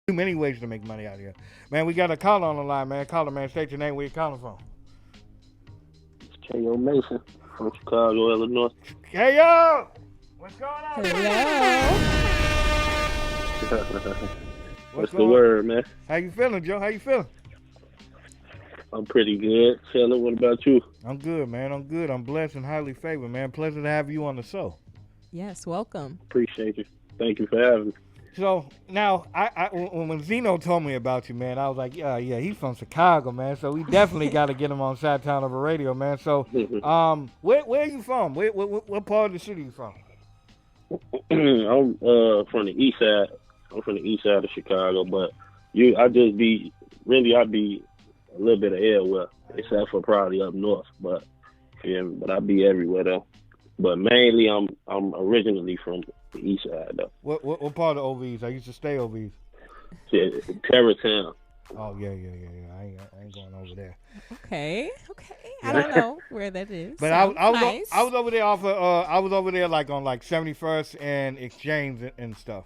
too many ways to make money out here. Man, we got a caller on the line, man. Caller, man, state your name. Where you calling from? K.O. Mason from Chicago, Illinois. Hey, yo! What's going on, Hello. What's What's the going on? word, man? How you feeling, Joe? How you feeling? I'm pretty good. Chilling. What about you? I'm good, man. I'm good. I'm blessed and highly favored, man. Pleasure to have you on the show. Yes, welcome. Appreciate you. Thank you for having me. So now, when Zeno told me about you, man, I was like, yeah, he's from Chicago, man. So we definitely got to get him on Side Town Over Radio, man. So, where are you from? What part of the city are you from? I'm from the east side. I'm from the east side of Chicago, but I be a little bit of everywhere, except for probably up north. But yeah, but I be everywhere though. But mainly, I'm originally from the east side though. What part of OVs? I used to stay OVs. Yeah, Terrortown. Oh yeah. I ain't going over there. Okay. I don't know where that is. But Sounds I was nice. I was over there off of I was over there like on like 71st and Exchange and stuff.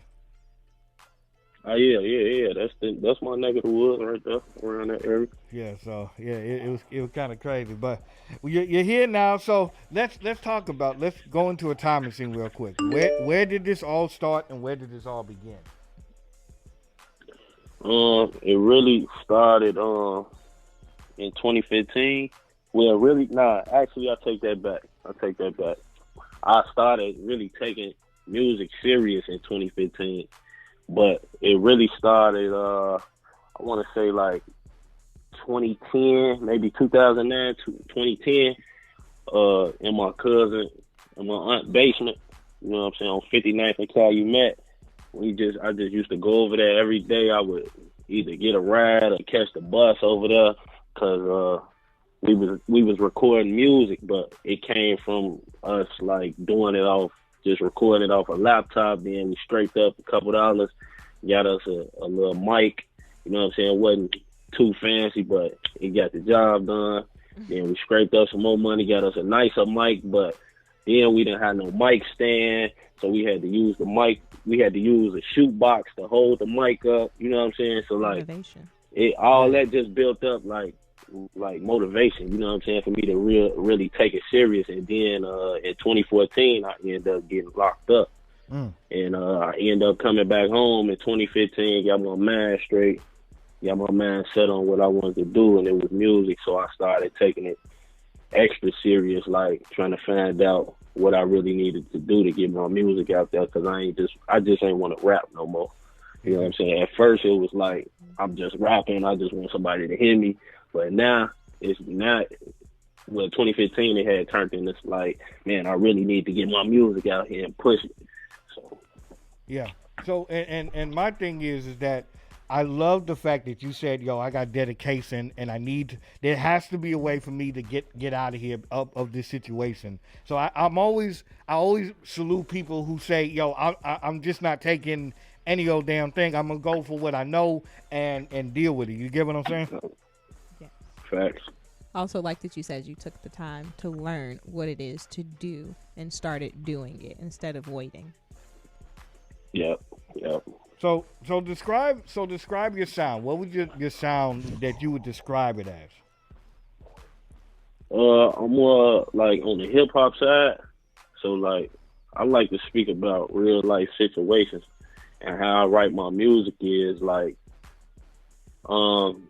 Oh yeah. That's my neck of the woods right there, around that area. Yeah, so yeah, it was kind of crazy, but you're here now. So let's go into a time machine real quick. Where did this all start and where did this all begin? It really started in 2015. Well, really, actually, I take that back. I started really taking music serious in 2015, but it really started. I want to say like 2010, maybe 2009, 2010. In my cousin and my aunt basement. You know what I'm saying, on 59th and Calumet. I just used to go over there every day. I would either get a ride or catch the bus over there because we was recording music, but it came from us like doing it off, just recording it off a laptop. Then we scraped up a couple dollars, got us a little mic. You know what I'm saying? It wasn't too fancy, but it got the job done. Then we scraped up some more money, got us a nicer mic, but then we didn't have no mic stand, so we had to use the mic. We had to use a shoe box to hold the mic up. You know what I'm saying? So like, Motivation. all that just built up like motivation. You know what I'm saying? For me to really take it serious. And then in 2014, I ended up getting locked up, and I ended up coming back home in 2015. Got my mind straight. Got my mind set on what I wanted to do, and it was music. So I started taking it extra serious, like trying to find out what I really needed to do to get my music out there, because I just ain't want to rap no more. You know what I'm saying? At first it was like, I'm just rapping, I just want somebody to hear me. But now it's not. Well, 2015 it had turned into like, man, I really need to get my music out here and push it. So yeah. So and my thing is that I love the fact that you said, yo, I got dedication and there has to be a way for me to get out of here of this situation. So I always salute people who say, yo, I'm just not taking any old damn thing. I'm gonna go for what I know and deal with it. You get what I'm saying? Yeah. facts. Also, like that you said, you took the time to learn what it is to do and started doing it instead of waiting. Yep. So describe your sound. What would your sound that you would describe it as? I'm more like on the hip hop side. So like, I like to speak about real life situations, and how I write my music is like,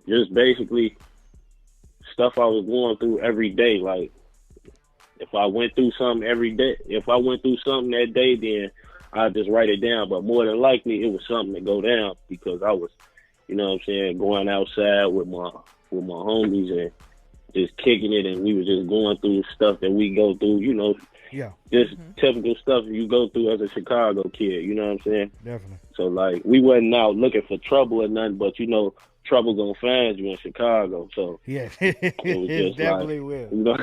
just basically stuff I was going through every day. Like, if I went through something that day, then I just write it down. But more than likely, it was something to go down, because I was, you know what I'm saying, going outside with my homies and just kicking it, and we was just going through stuff that we go through, you know, just typical stuff you go through as a Chicago kid, you know what I'm saying? Definitely. So like, we wasn't out looking for trouble or nothing, but you know, trouble gonna find you in Chicago. So yeah, it definitely like, will. you know,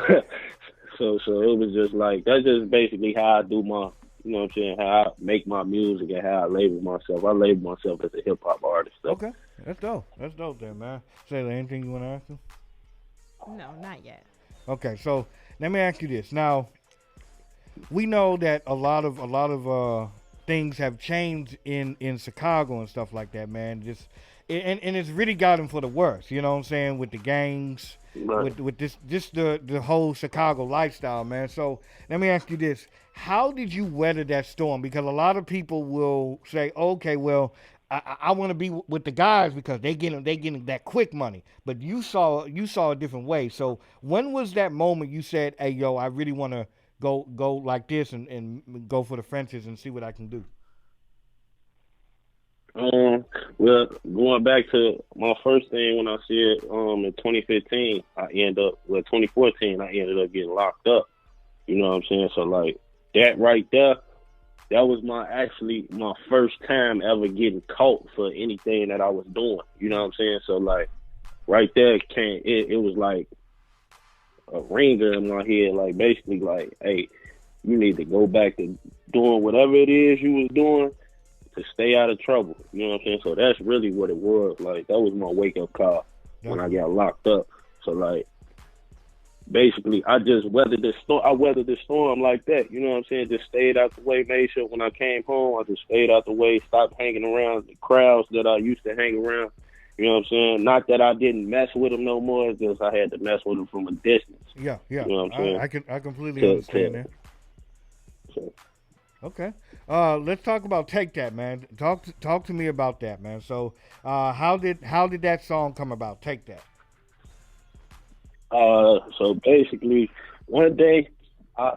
so it was just like, that's just basically how I do my, you know what I'm saying, how I make my music and how I label myself. I label myself as a hip hop artist. So. Okay, that's dope. That's dope, there, man. Say anything you want to ask him? No, not yet. Okay, so let me ask you this. Now, we know that a lot of things have changed in Chicago and stuff like that, man. And it's really gotten for the worse. You know what I'm saying? With the gangs, Right. with this just the whole Chicago lifestyle, man. So let me ask you this: how did you weather that storm? Because a lot of people will say, okay, well, I want to be with the guys because they getting that quick money. But you saw a different way. So when was that moment you said, hey, yo, I really want to go like this and go for the fences and see what I can do? Um, well, going back to my first thing when I said in 2015, 2014, I ended up getting locked up. You know what I'm saying? So like that right there, that was my first time ever getting caught for anything that I was doing. You know what I'm saying? So like right there it was like a ringer in my head, like basically like, hey, you need to go back to doing whatever it is you was doing to stay out of trouble. You know what I'm saying? So that's really what it was. Like that was my wake up call when I got locked up. So like basically I just weathered the storm. I weathered the storm like that. You know what I'm saying? Just stayed out the way, made sure when I came home I just stayed out the way, stopped hanging around the crowds that I used to hang around. You know what I'm saying? Not that I didn't mess with them no more, it's just I had to mess with them from a distance. Yeah. You know what I'm saying? I completely understand that. So, Okay. Let's talk about Take That, man. Talk to me about that, man. So, how did that song come about? Take That. so basically, one day I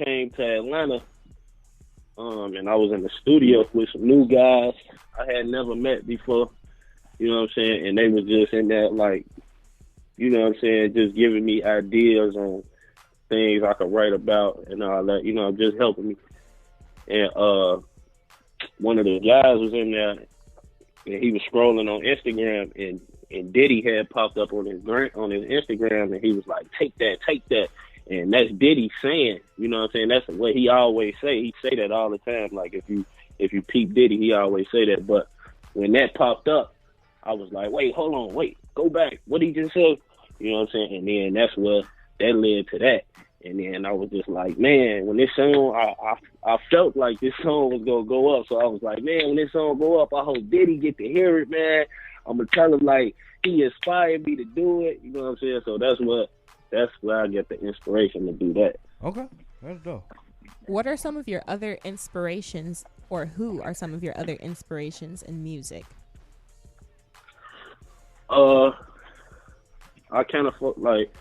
came to Atlanta, and I was in the studio with some new guys I had never met before. You know what I'm saying? And they was just in that, like, you know what I'm saying, just giving me ideas on things I could write about and all that. You know, just helping me. And one of the guys was in there, and he was scrolling on Instagram, and Diddy had popped up on his Instagram, and he was like, take that. And that's Diddy saying, you know what I'm saying? That's what he always say. He say that all the time. Like, if you peep Diddy, he always say that. But when that popped up, I was like, hold on, go back. What he just said? You know what I'm saying? And then that's what that led to that. And then I was just like, man, when this song, I felt like this song was going to go up. So I was like, man, when this song go up, I hope Diddy get to hear it, man. I'm going to tell him, like, he inspired me to do it. You know what I'm saying? So that's where I get the inspiration to do that. Okay. That's dope. What are some of your other inspirations, or who are some of your other inspirations in music? I kind of felt like,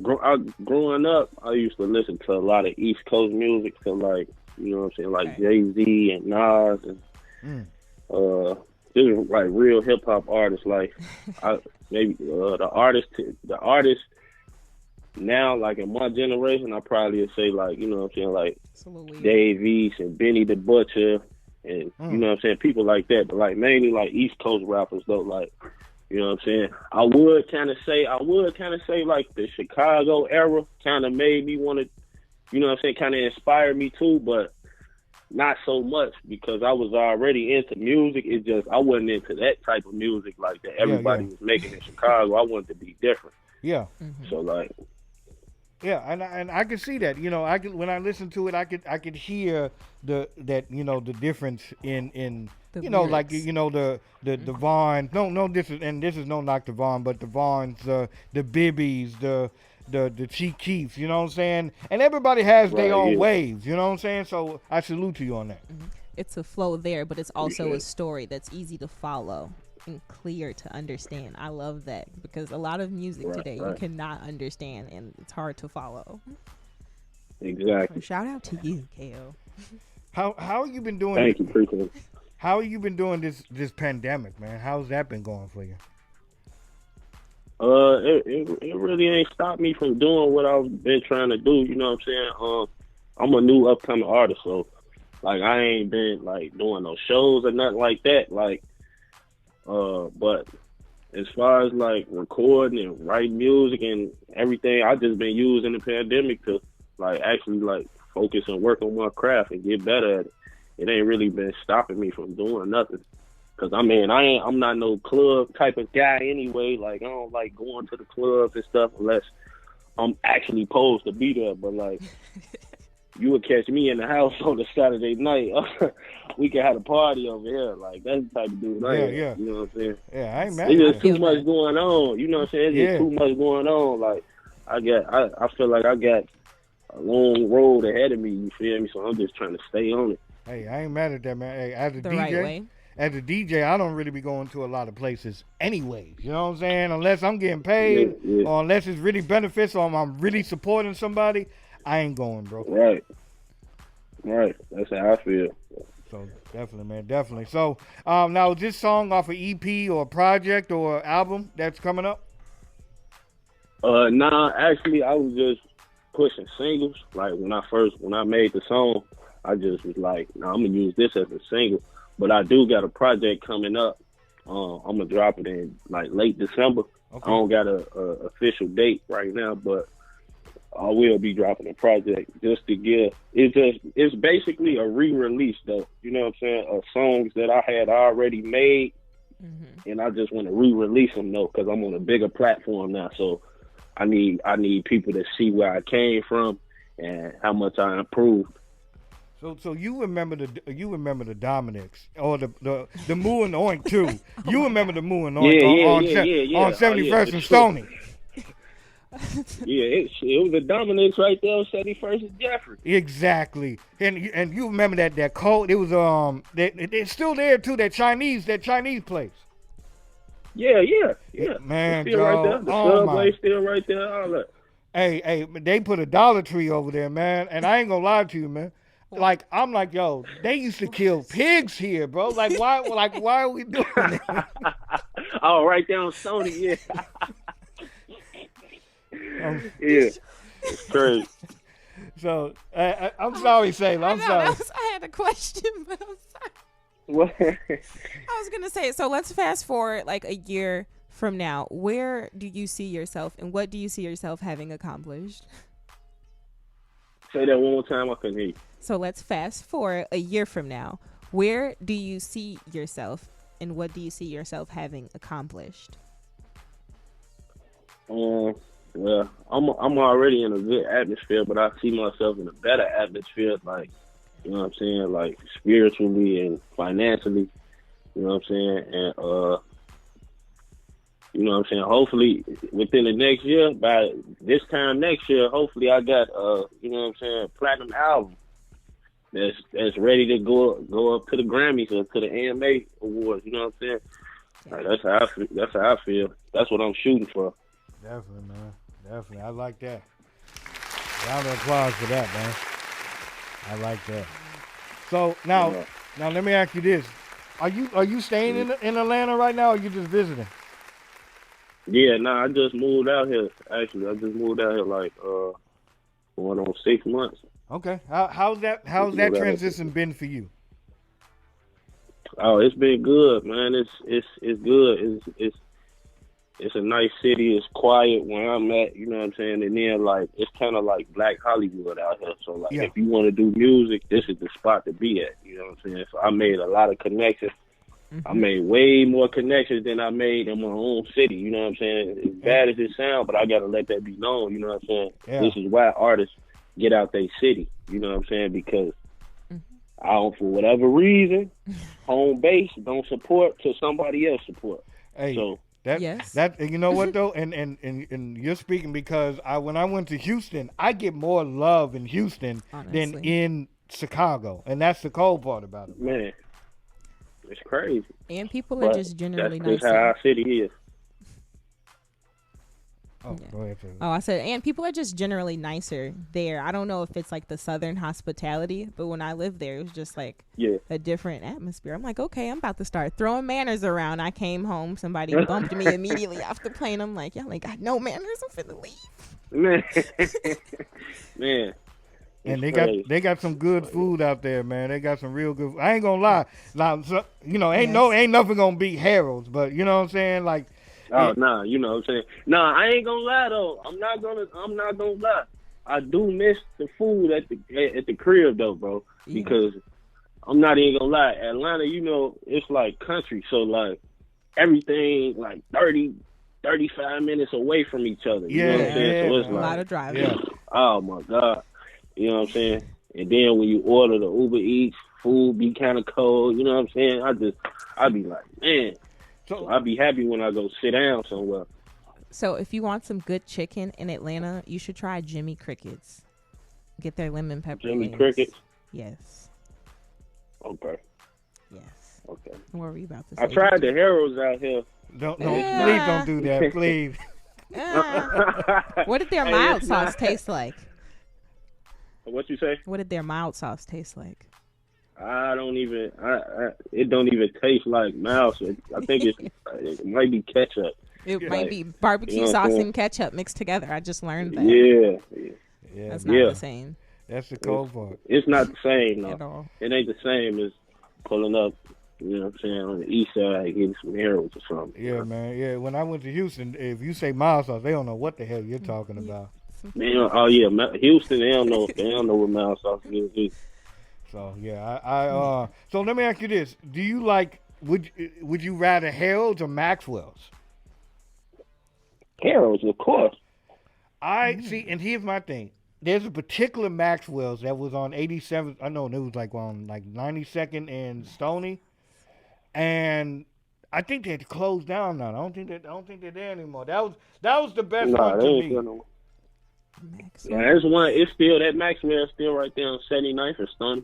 growing up, I used to listen to a lot of East Coast music, so like, you know what I'm saying, like Jay-Z and Nas and just like real hip hop artists. Like the artists now, like in my generation, I probably would say like, you know what I'm saying, like Dave East and Benny the Butcher and you know what I'm saying, people like that. But like mainly like East Coast rappers though, like. You know what I'm saying? I would kind of say like the Chicago era kind of made me want to, you know what I'm saying, kind of inspired me too, but not so much because I was already into music. It just, I wasn't into that type of music like that everybody was making in Chicago. I wanted to be different. Yeah. Mm-hmm. So like. Yeah, and I could see that. You know, when I listened to it, I could hear the difference in the lyrics. Like the Vaughn. No, this is no knock to Vaughn, but the Vaughns, the Bibbies, the Chief Keefs. You know what I'm saying? And everybody has their own waves. You know what I'm saying? So I salute you on that. Mm-hmm. It's a flow there, but it's also a story that's easy to follow and clear to understand. I love that because a lot of music today you cannot understand and it's hard to follow. Exactly. So shout out to you, KO. How have you been doing? Thank you, appreciate it. How have you been doing this pandemic, man? How's that been going for you? It really ain't stopped me from doing what I've been trying to do. You know what I'm saying? I'm a new upcoming artist, so like I ain't been like doing no shows or nothing like that. Like. But as far as like recording and writing music and everything, I just been using the pandemic to like actually like focus and work on my craft and get better at it. It ain't really been stopping me from doing nothing. Cause I mean, I'm not no club type of guy anyway. Like I don't like going to the clubs and stuff unless I'm actually supposed to be there. But like, you would catch me in the house on a Saturday night. We could have a party over here. Like, that's the type of dude I am. Yeah. You know what I'm saying? Yeah, I ain't mad. It's just too much going on. You know what I'm saying? It's just too much going on. Like, I feel like I got a long road ahead of me. You feel me? So I'm just trying to stay on it. Hey, I ain't mad at that, man. Hey, as a DJ, right way. As a DJ, I don't really be going to a lot of places anyways. You know what I'm saying? Unless I'm getting paid or unless it's really beneficial or I'm really supporting somebody, I ain't going, bro. Right. That's how I feel. So definitely, man, definitely. So now is this song off an EP or a project or album that's coming up? Nah, actually, I was just pushing singles. Like when I made the song, I just was like, nah, I'm gonna use this as a single. But I do got a project coming up. I'm gonna drop it in like late December. Okay. I don't got a official date right now, but I will be dropping a project just to give. It's basically a re-release though. You know what I'm saying? Of songs that I had already made, and I just want to re-release them though, because I'm on a bigger platform now. So I need people to see where I came from and how much I improved. So you remember the Dominics or the Moo and Oink too? You remember the Moo and Oink on 71st and Stony? It was the Dominics right there on 71st and Jeffrey. Exactly, and you remember that code? It was it's still there too. That Chinese place. Yeah. Man, it's still right there. The Subway still right there. All that. Hey, they put a Dollar Tree over there, man. And I ain't gonna lie to you, man. Like, I'm like, yo, they used to kill pigs here, bro. Like, why are we doing it? Oh, right there on Sony, yeah. It's crazy. So, I'm sorry, Shayla. I'm sorry. I had a question, but I'm sorry. What? I was going to say, so let's fast forward like a year from now. Where do you see yourself and what do you see yourself having accomplished? Say that one more time. I couldn't hear you. So let's fast forward a year from now. Where do you see yourself and what do you see yourself having accomplished? Well, I'm already in a good atmosphere, but I see myself in a better atmosphere, like, you know what I'm saying, like spiritually and financially, you know what I'm saying, and you know what I'm saying, hopefully within the next year, by this time next year, hopefully I got you know what I'm saying, platinum album that's ready to go up to the Grammys or to the AMA awards, you know what I'm saying? Like, that's how I feel. That's what I'm shooting for. Definitely, man. Definitely. I like that. Round of applause for that, man. I like that. So now let me ask you this: Are you staying in Atlanta right now, or are you just visiting? Yeah, I just moved out here. Actually, I just moved out here like going on 6 months. Okay. How's that transition been for you? Oh, it's been good, man. It's good. It's a nice city. It's quiet where I'm at, you know what I'm saying? And then, like, it's kind of like Black Hollywood out here. So, like, if you want to do music, this is the spot to be at, you know what I'm saying? So I made a lot of connections. Mm-hmm. I made way more connections than I made in my own city, you know what I'm saying? As bad as it sounds, but I got to let that be known, you know what I'm saying? Yeah. This is why artists get out their city, you know what I'm saying? Because I don't, for whatever reason, home base don't support till somebody else support. Hey. So that you know what though, and you're speaking because when I went to Houston, I get more love in Houston than in Chicago, and that's the cold part about it. Man, it's crazy. And people are just generally nicer. That's how our city is. Oh, yeah. Go ahead. I said, and people are just generally nicer there. I don't know if it's like the Southern hospitality, but when I lived there, it was just like a different atmosphere. I'm like, okay, I'm about to start throwing manners around. I came home, somebody bumped me immediately off the plane. I'm like, y'all ain't got no manners. I'm finna leave. Man. And they got some good food out there, man. They got some real good. I ain't gonna lie. Now, so, you know, ain't nothing gonna beat Harold's, but you know what I'm saying, like. Oh, nah, you know what I'm saying? Nah, I ain't gonna lie, though. I'm not gonna lie. I do miss the food at the crib, though, bro. Yeah. Because I'm not even gonna lie. Atlanta, you know, it's like country. So, like, everything, like, 30, 35 minutes away from each other. You know what I'm saying? So it's like, a lot of driving. Yeah. Oh, my God. You know what I'm saying? And then when you order the Uber Eats, food be kind of cold. You know what I'm saying? I'd be like, man. So I'd be happy when I go sit down somewhere. So if you want some good chicken in Atlanta, you should try Jimmy Cricket's. Get their lemon pepper Jimmy wings. Cricket's? Yes. Okay. Yes. Okay. What were you about to say? I tried the Harold's out here. Please don't do that, please. What did their mild sauce taste like? What you say? What did their mild sauce taste like? It don't even taste like mouse. I think it might be ketchup. It might be barbecue sauce and ketchup mixed together. I just learned that. Yeah. That's not the same. That's the cold part. It's not the same, no. At all. It ain't the same as pulling up, you know what I'm saying, on the east side, getting some Harold's or something. Yeah, man. Yeah, when I went to Houston, if you say mild sauce, they don't know what the hell you're talking about. Man, Houston, they don't know what mild sauce is. So yeah, so let me ask you this: do you like? Would you rather Harold's or Maxwell's? Harold's, of course. I see, and here's my thing. There's a particular Maxwell's that was on 87th. I know it was like on 92nd and Stony, and I think they had to close down now. I don't think they're there anymore. That was the best one to me. Yeah, there's one. It's still that Maxwell still right there on 79th and Stony.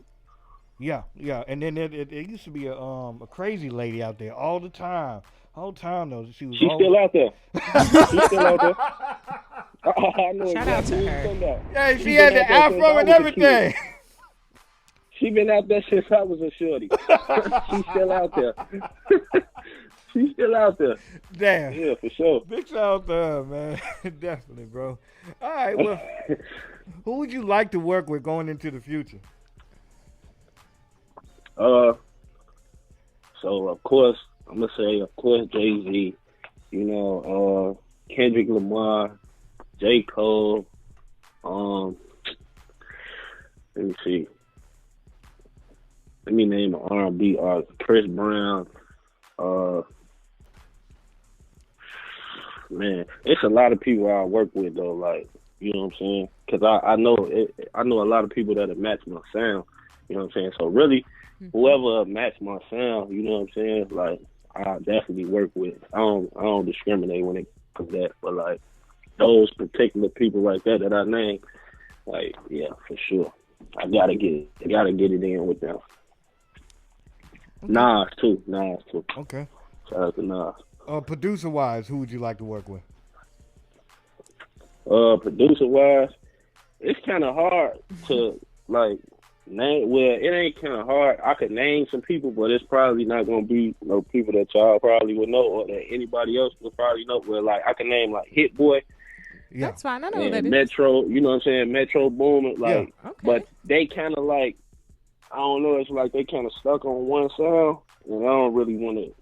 Yeah, and then it used to be a crazy lady out there all the time. Whole time though, she's still out there. She's still out there. I know Shout out to her. Hey, she had the afro and everything. She been out there since I was a shorty. She's still out there. She's still out there. Damn. Yeah, for sure. Big shout out to her, man. Definitely, bro. All right, well, who would you like to work with going into the future? So of course I'm gonna say, Jay-Z. You know, Kendrick Lamar, J. Cole. Let me see. Let me name an R&B artist. Chris Brown. Man, it's a lot of people I work with though. Like, you know what I'm saying? Because I know a lot of people that'll match my sound. You know what I'm saying? So really, whoever match my sound, you know what I'm saying? Like, I definitely work with. I don't discriminate when it comes to that. But like those particular people like that I named, like, yeah, for sure. I gotta get it in with them. Okay. Nas too. Okay. Shout out to Nas. Producer wise, who would you like to work with? Producer wise, it's kind of hard to like name. Well, it ain't kind of hard. I could name some people, but it's probably not gonna be no people that y'all probably would know or that anybody else would probably know. Well, like I can name like Hit Boy. Yeah. That's fine. I know what that is. Metro, you know what I'm saying? Metro Boomin, like, yeah. Okay. But they kind of like, I don't know. It's like they kind of stuck on one sound, and I don't really want to.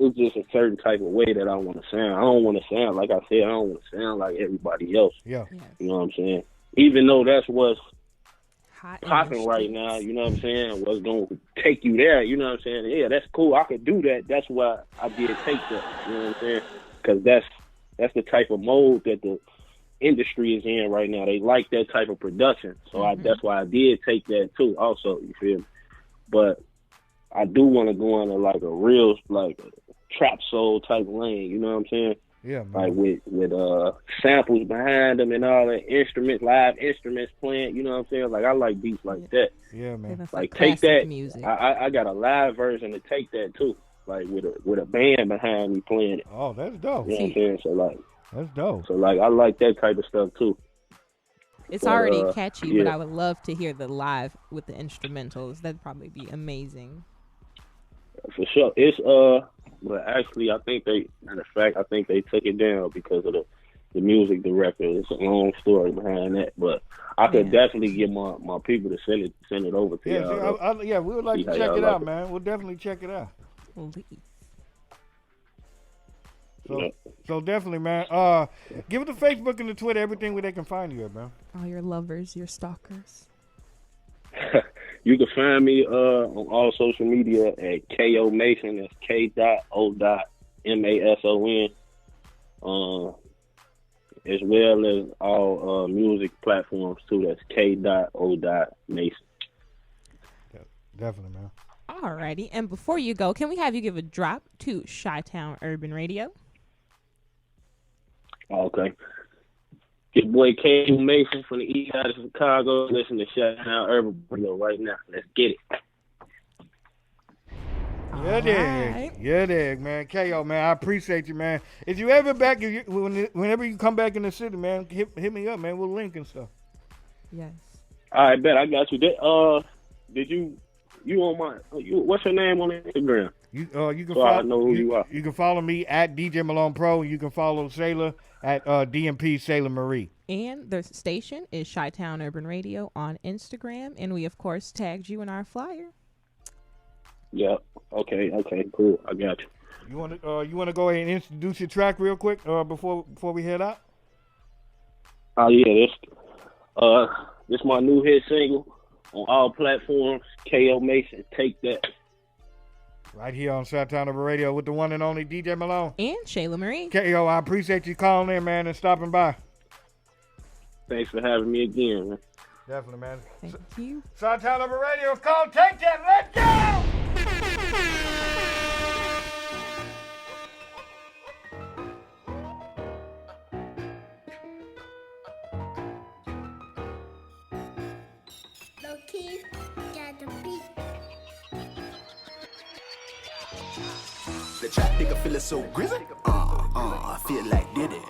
It's just a certain type of way that I want to sound. I don't want to sound, like I said, I don't want to sound like everybody else. Yeah. You know what I'm saying? Even though that's what's hot popping right now, you know what I'm saying? What's going to take you there, you know what I'm saying? Yeah, that's cool. I could do that. That's why I did take that, you know what I'm saying? Because that's the type of mode that the industry is in right now. They like that type of production. So that's why I did take that too also, you feel me? But I do want to go into like a real, like a trap soul type lane, you know what I'm saying? Yeah, man. Like with samples behind them and all that instruments, live instruments playing, you know what I'm saying? Like I like beats like that. Yeah, man. Like take that music. I got a live version to take that too. Like with a band behind me playing it. Oh, that's dope. You know what I'm saying? So like that's dope. So like I like that type of stuff too. It's already catchy, but I would love to hear the live with the instrumentals. That'd probably be amazing. For sure. It's well actually I think they took it down because of the music director. It's a long story behind that. But I could definitely get my people to send it over to y'all. Yeah, we would like to check it out, man. We'll definitely check it out. So definitely, man. Give it the Facebook and the Twitter, everything where they can find you at, man. All your lovers, your stalkers. You can find me on all social media at KO Mason. That's K.O.M.A.S.O.N. as well as all music platforms too. That's K.O.Mason. Definitely, man. Alrighty. And before you go, can we have you give a drop to Chi-Town Urban Radio? Okay. Your boy K.O. Mason from the east side of Chicago. Listen to Chi-Town Urban Radio right now. Let's get it. Yeah, dig, man. K.O., man, I appreciate you, man. If you ever back, whenever you come back in the city, man, hit me up, man. We'll link and stuff. Yes. All right, bet. I got you. Did you on my? What's your name on Instagram? You can so follow, I know who you are. You can follow me at DJ Malone Pro. You can follow Shayla at DMP Shayla Marie. And the station is Chi-Town Urban Radio on Instagram, and we of course tagged you in our flyer. Yeah. Okay. Cool. I got you. You want to go ahead and introduce your track real quick before we head out? Oh yeah, this my new hit single on all platforms. K.O. Mason, Take That. Right here on Chi-Town Urban Radio with the one and only DJ Malone and Shayla Marie. K.O., I appreciate you calling in, man, and stopping by. Thanks for having me again, man. Definitely, man. Thank you. Chi-Town Urban Radio is called Take That. Let's go! The trap nigga feelin' so grizzly. I feel like did it.